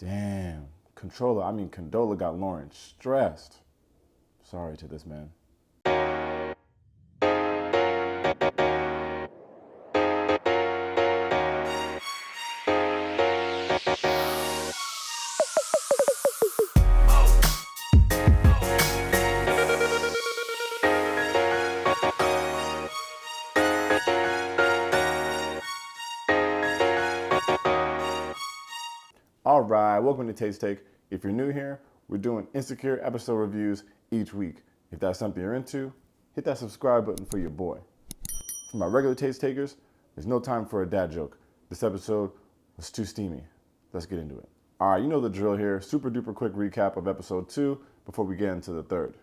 Damn. Condola got Lauren stressed. Sorry to this man. All right, welcome to Taste Take. If you're new here, we're doing Insecure episode reviews each week. If that's something you're into, hit that subscribe button for your boy. For my regular Taste Takers, there's no time for a dad joke. This episode was too steamy. Let's get into it. All right, you know the drill here. Super duper quick recap of episode 2 before we get into the third.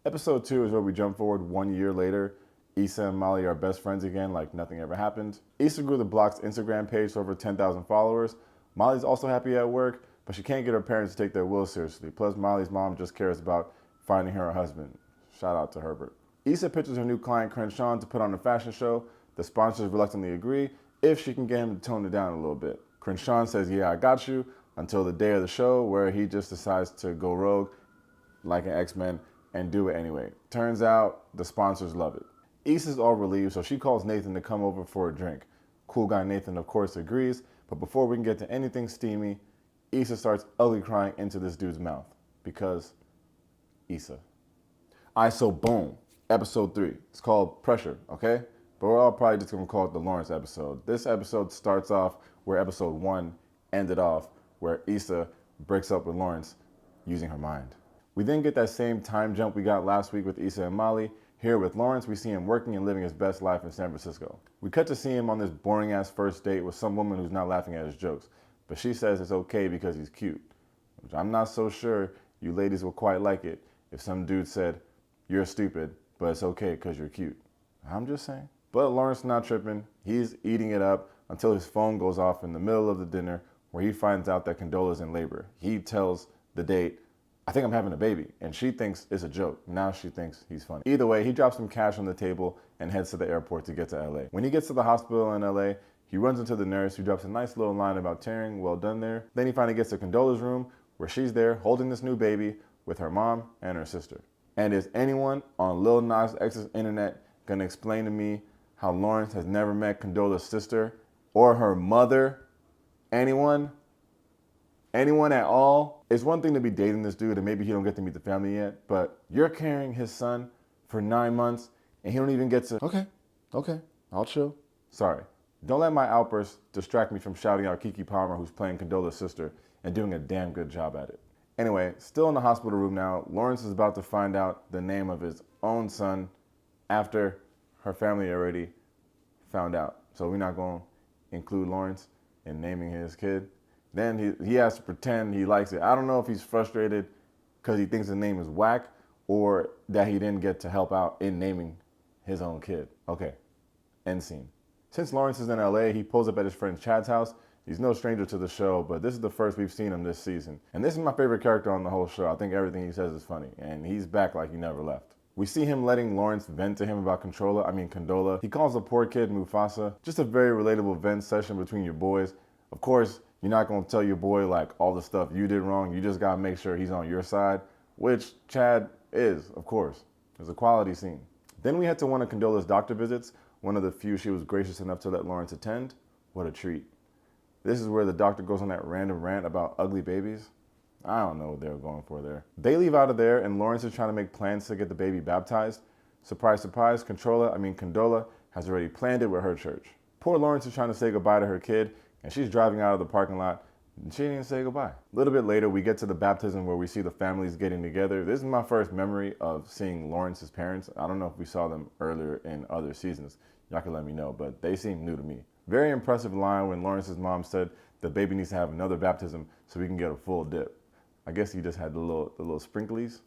Episode 2 is where we jump forward 1 year later. Issa and Molly are best friends again like nothing ever happened. Issa grew the block's Instagram page to over 10,000 followers. Molly's also happy at work, but she can't get her parents to take their will seriously. Plus, Molly's mom just cares about finding her a husband. Shout out to Herbert. Issa pitches her new client, Crenshaw, to put on a fashion show. The sponsors reluctantly agree if she can get him to tone it down a little bit. Crenshaw says, yeah, I got you, until the day of the show where he just decides to go rogue like an X-Men and do it anyway. Turns out the sponsors love it. Issa's all relieved, so she calls Nathan to come over for a drink. Cool guy Nathan, of course, agrees, but before we can get to anything steamy, Issa starts ugly crying into this dude's mouth. Because Issa. Alright, so boom. Episode 3. It's called Pressure, okay? But we're all probably just going to call it the Lawrence episode. This episode starts off where episode 1 ended off, where Issa breaks up with Lawrence using her mind. We then get that same time jump we got last week with Issa and Molly. Here with Lawrence, we see him working and living his best life in San Francisco. We cut to see him on this boring-ass first date with some woman who's not laughing at his jokes, but she says it's okay because he's cute. Which I'm not so sure you ladies will quite like it if some dude said, you're stupid, but it's okay because you're cute. I'm just saying. But Lawrence not tripping. He's eating it up until his phone goes off in the middle of the dinner where he finds out that Condola's in labor. He tells the date, I think I'm having a baby, and she thinks it's a joke. Now she thinks he's funny. Either way, he drops some cash on the table and heads to the airport to get to LA. When he gets to the hospital in LA, he runs into the nurse who drops a nice little line about tearing, well done there. Then he finally gets to Condola's room where she's there holding this new baby with her mom and her sister. And is anyone on Lil Nas X's internet gonna explain to me how Lawrence has never met Condola's sister or her mother? Anyone? Anyone at all? It's one thing to be dating this dude and maybe he don't get to meet the family yet, but you're carrying his son for 9 months and he don't even get to, okay, I'll chill. Sorry. Don't let my outbursts distract me from shouting out Keke Palmer, who's playing Condola's sister and doing a damn good job at it. Anyway, still in the hospital room now, Lawrence is about to find out the name of his own son after her family already found out. So we're not going to include Lawrence in naming his kid. Then he has to pretend he likes it. I don't know if he's frustrated because he thinks the name is whack or that he didn't get to help out in naming his own kid. Okay, end scene. Since Lawrence is in LA, he pulls up at his friend Chad's house. He's no stranger to the show, but this is the first we've seen him this season. And this is my favorite character on the whole show. I think everything he says is funny, and he's back like he never left. We see him letting Lawrence vent to him about Condola. He calls the poor kid Mufasa. Just a very relatable vent session between your boys. Of course, you're not going to tell your boy like all the stuff you did wrong. You just got to make sure he's on your side, which Chad is, of course. It's a quality scene. Then we head to one of Condola's doctor visits, one of the few she was gracious enough to let Lawrence attend. What a treat. This is where the doctor goes on that random rant about ugly babies. I don't know what they were going for there. They leave out of there and Lawrence is trying to make plans to get the baby baptized. Surprise, surprise, Condola has already planned it with her church. Poor Lawrence is trying to say goodbye to her kid and she's driving out of the parking lot and she didn't even say goodbye. A little bit later, we get to the baptism where we see the families getting together. This is my first memory of seeing Lawrence's parents. I don't know if we saw them earlier in other seasons. Y'all can let me know, but they seem new to me. Very impressive line when Lawrence's mom said the baby needs to have another baptism so we can get a full dip. I guess he just had the little sprinklies.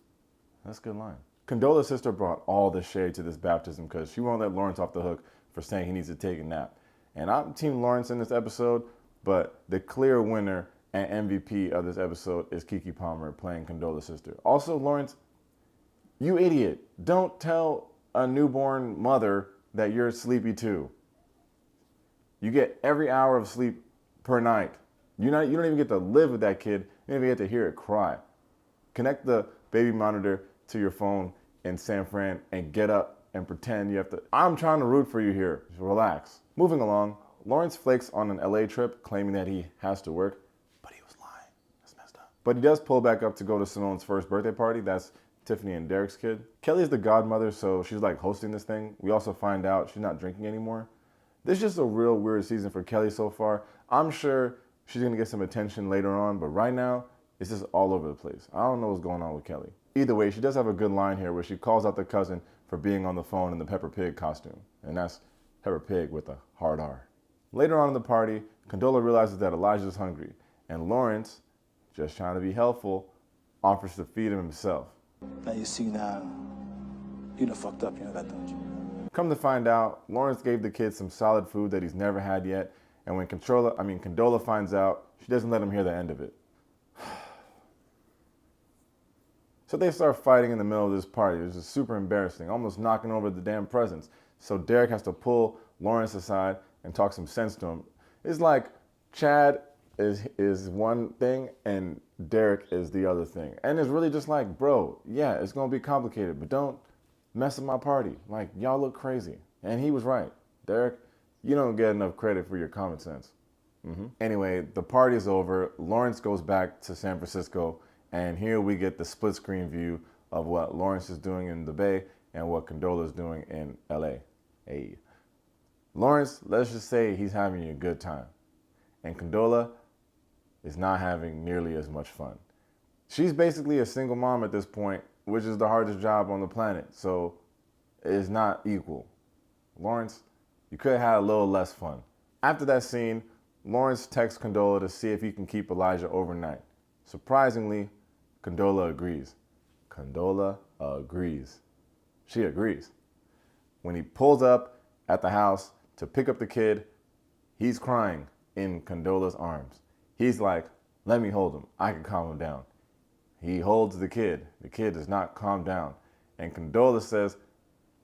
That's a good line. Condola's sister brought all the shade to this baptism because she won't let Lawrence off the hook for saying he needs to take a nap. And I'm Team Lawrence in this episode, but the clear winner and MVP of this episode is Keke Palmer playing Condola's sister. Also, Lawrence, you idiot. Don't tell a newborn mother that you're sleepy too. You get every hour of sleep per night. You don't even get to live with that kid. You don't even get to hear it cry. Connect the baby monitor to your phone in San Fran and get up and pretend you have to. I'm trying to root for you here. Just relax. Moving along, Lawrence flakes on an LA trip claiming that he has to work, but he was lying. That's messed up. But he does pull back up to go to Simone's first birthday party. That's Tiffany and Derek's kid. Kelly's the godmother, so she's like hosting this thing. We also find out she's not drinking anymore. This is just a real weird season for Kelly so far. I'm sure she's gonna get some attention later on, but right now, it's just all over the place. I don't know what's going on with Kelly. Either way, she does have a good line here where she calls out the cousin for being on the phone in the Peppa Pig costume. And that's Peppa Pig with a hard R. Later on in the party, Condola realizes that Elijah's hungry, and Lawrence, just trying to be helpful, offers to feed him himself. Now you see now, you done fucked up, you know that, don't you? Come to find out, Lawrence gave the kid some solid food that he's never had yet, and when Condola finds out, she doesn't let him hear the end of it. So they start fighting in the middle of this party. It was just super embarrassing, almost knocking over the damn presents. So Derek has to pull Lawrence aside and talk some sense to him. It's like Chad is one thing and Derek is the other thing. And it's really just like, bro, yeah, it's gonna be complicated, but don't mess up my party. Like, y'all look crazy. And he was right. Derek, you don't get enough credit for your common sense. Anyway, the party's over. Lawrence goes back to San Francisco, and here we get the split screen view of what Lawrence is doing in the Bay and what Condola is doing in LA. Hey. Lawrence, let's just say he's having a good time. And Condola is not having nearly as much fun. She's basically a single mom at this point, which is the hardest job on the planet. So it's not equal. Lawrence, you could have had a little less fun. After that scene, Lawrence texts Condola to see if he can keep Elijah overnight. Surprisingly, Condola agrees. Condola agrees. She agrees. When he pulls up at the house to pick up the kid, he's crying in Condola's arms. He's like, let me hold him. I can calm him down. He holds the kid. The kid does not calm down. And Condola says,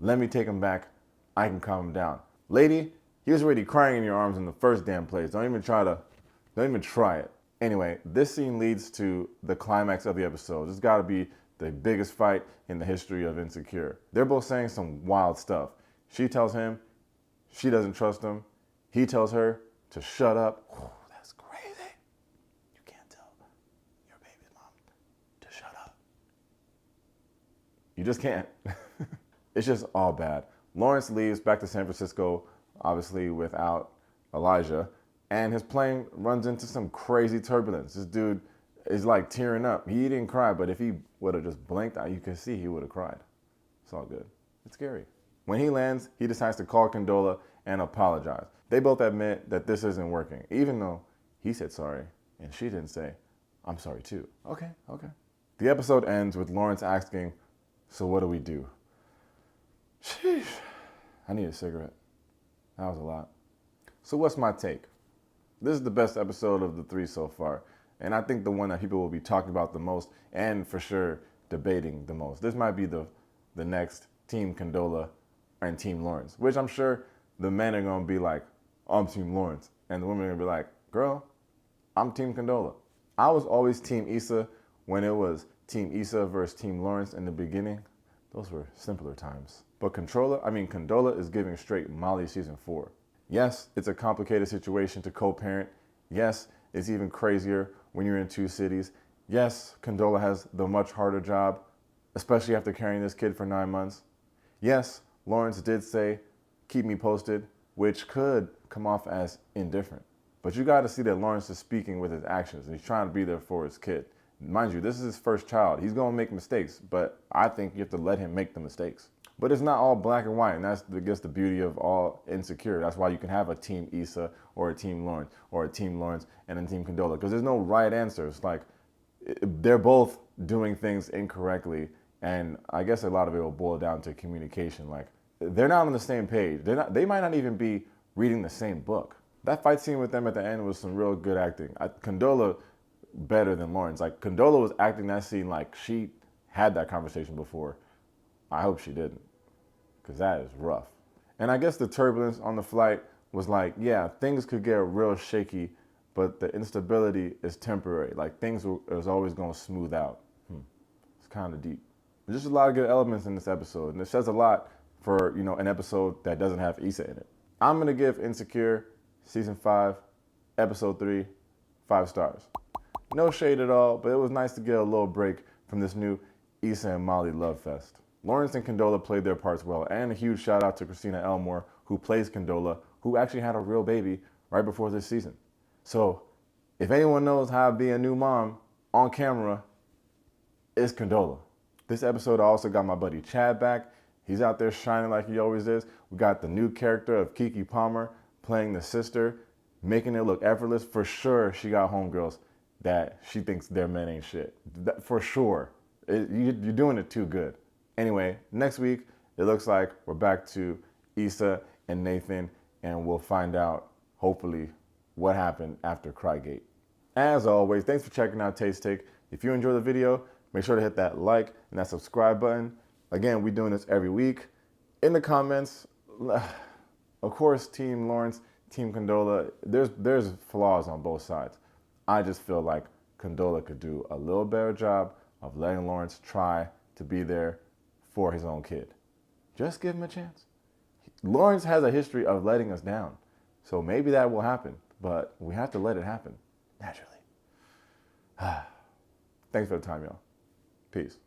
let me take him back. I can calm him down. Lady, he was already crying in your arms in the first damn place. Don't even try it. Anyway, this scene leads to the climax of the episode. This has got to be the biggest fight in the history of Insecure. They're both saying some wild stuff. She tells him she doesn't trust him. He tells her to shut up. Oh, that's crazy. You can't tell your baby's mom to shut up. You just can't. It's just all bad. Lawrence leaves back to San Francisco, obviously without Elijah, and his plane runs into some crazy turbulence. This dude is like tearing up. He didn't cry, but if he would have just blinked, you could see he would have cried. It's all good. It's scary. When he lands, he decides to call Condola and apologize. They both admit that this isn't working, even though he said sorry and she didn't say, I'm sorry too. Okay. The episode ends with Lawrence asking, so what do we do? Sheesh. I need a cigarette. That was a lot. So what's my take? This is the best episode of the 3 so far, and I think the one that people will be talking about the most and for sure debating the most. This might be the next Team Condola and Team Lawrence, which I'm sure the men are going to be like, I'm Team Lawrence, and the women are going to be like, girl, I'm Team Condola. I was always Team Issa when it was Team Issa versus Team Lawrence in the beginning. Those were simpler times. But Condola is giving straight Molly season 4. Yes, it's a complicated situation to co-parent. Yes, it's even crazier when you're in 2 cities. Yes, Condola has the much harder job, especially after carrying this kid for 9 months. Yes, Lawrence did say, keep me posted, which could come off as indifferent. But you got to see that Lawrence is speaking with his actions, and he's trying to be there for his kid. Mind you, this is his first child. He's going to make mistakes, but I think you have to let him make the mistakes. But it's not all black and white, and that's, I guess, the beauty of all Insecure. That's why you can have a Team Issa or a Team Lawrence or a Team Lawrence and a Team Condola, because there's no right answer. It's like they're both doing things incorrectly, and I guess a lot of it will boil down to communication. Like, they're not on the same page. They might not even be reading the same book. That fight scene with them at the end was some real good acting. Condola better than Lawrence. Like, Condola was acting that scene like she had that conversation before. I hope she didn't, because that is rough. And I guess the turbulence on the flight was like, yeah, things could get real shaky but the instability is temporary. Like is always going to smooth out. It's kind of deep. There's just a lot of good elements in this episode, and it says a lot for, an episode that doesn't have Issa in it. I'm going to give Insecure Season 5, Episode 3, 5 stars. No shade at all, but it was nice to get a little break from this new Issa and Molly love fest. Lawrence and Condola played their parts well, and a huge shout out to Christina Elmore, who plays Condola, who actually had a real baby right before this season. So, if anyone knows how to be a new mom on camera, it's Condola. This episode I also got my buddy Chad back. He's out there shining like he always is. We got the new character of Keke Palmer playing the sister, making it look effortless. For sure, she got homegirls that she thinks their men ain't shit. For sure. You're doing it too good. Anyway, next week, it looks like we're back to Issa and Nathan, and we'll find out, hopefully, what happened after Crygate. As always, thanks for checking out Taste Take. If you enjoyed the video, make sure to hit that like and that subscribe button. Again, we're doing this every week. In the comments, of course, Team Lawrence, Team Condola, there's flaws on both sides. I just feel like Condola could do a little better job of letting Lawrence try to be there for his own kid. Just give him a chance. Lawrence has a history of letting us down, so maybe that will happen, but we have to let it happen naturally. Thanks for the time, y'all. Peace.